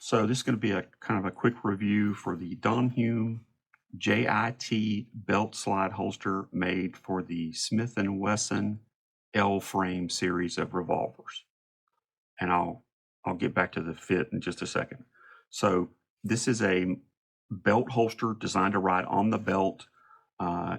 So this is going to be a kind of a quick review for the Hume JIT belt slide holster made for the Smith & Wesson L Frame series of revolvers. And I'll get back to the fit in just a second. So this is a belt holster designed to ride on the belt.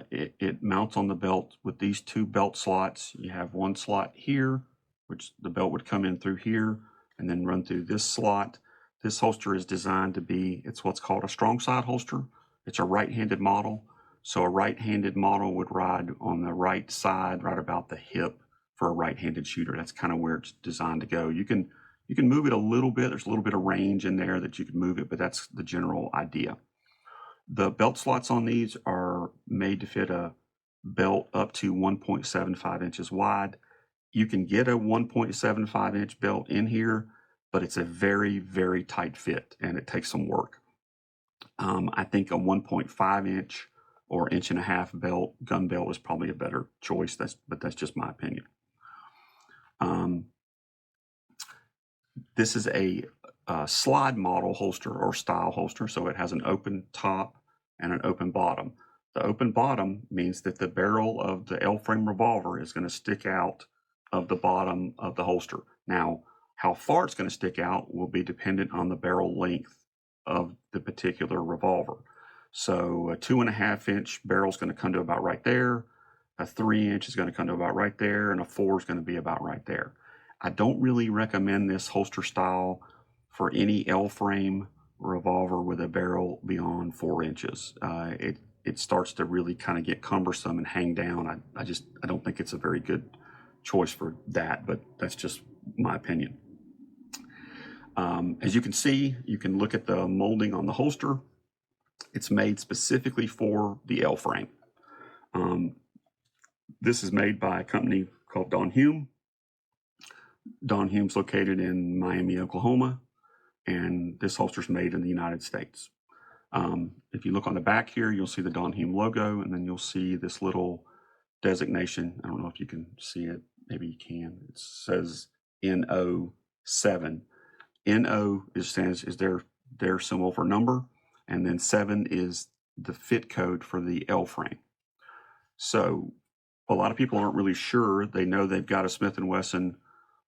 It mounts on the belt with these two belt slots. You have one slot here, which the belt would come in through here and then run through this slot. This holster is designed to be, it's what's called a strong side holster. It's a right-handed model. So a right-handed model would ride on the right side, right about the hip for a right-handed shooter. That's kind of where it's designed to go. You can move it a little bit. There's a little bit of range in there that you can move it, but that's the general idea. The belt slots on these are made to fit a belt up to 1.75 inches wide. You can get a 1.75 inch belt in here, but it's a very, very tight fit and it takes some work. I think a 1.5 inch or inch and a half belt, gun belt, is probably a better choice. But that's just my opinion. This is a slide model holster or style holster, so it has an open top and an open bottom. The open bottom means that the barrel of the L Frame revolver is going to stick out of the bottom of the holster. Now, how far it's going to stick out will be dependent on the barrel length of the particular revolver. So a 2.5 inch barrel is going to come to about right there. A 3 inch is going to come to about right there, and a 4 is going to be about right there. I don't really recommend this holster style for any L frame revolver with a barrel beyond 4 inches. It starts to really kind of get cumbersome and hang down. I don't think it's a very good choice for that, but that's just my opinion. As you can see, you can look at the molding on the holster. It's made specifically for the L frame. This is made by a company called Hume. Hume's located in Miami, Oklahoma, and this holster is made in the United States. If you look on the back here, you'll see the Hume logo, and then you'll see this little designation. I don't know if you can see it. Maybe you can. It says NO7. NO is their symbol for number, and then 7 is the fit code for the L frame. So a lot of people aren't really sure. They know they've got a Smith & Wesson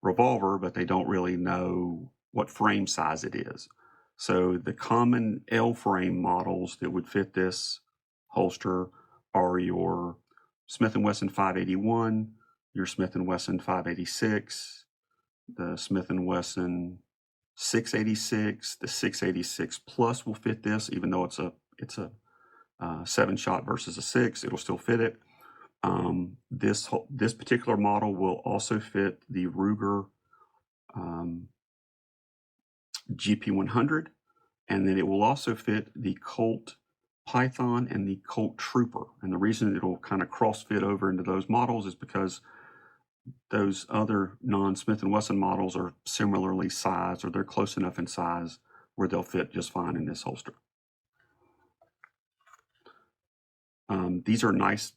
revolver, but they don't really know what frame size it is. So the common L frame models that would fit this holster are your Smith & Wesson 581, your Smith & Wesson 586, the Smith & Wesson 686. The 686 Plus will fit this, even though it's a 7-shot versus a 6. It'll still fit it. This particular model will also fit the Ruger GP100, and then it will also fit the Colt Python and the Colt Trooper. And the reason it'll kind of cross fit over into those models is because those other non-Smith & Wesson models are similarly sized, or they're close enough in size where they'll fit just fine in this holster. These are nice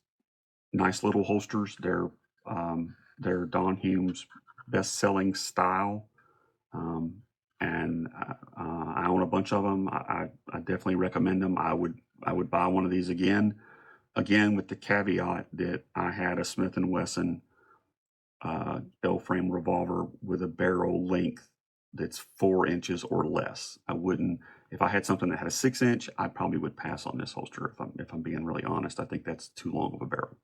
little holsters. They're Hume's best-selling style, and I own a bunch of them. I definitely recommend them. I would buy one of these again with the caveat that I had a Smith & Wesson L frame revolver with a barrel length that's 4 inches or less. I wouldn't, if I had something that had a 6 inch, I probably would pass on this holster if I'm being really honest. I think that's too long of a barrel.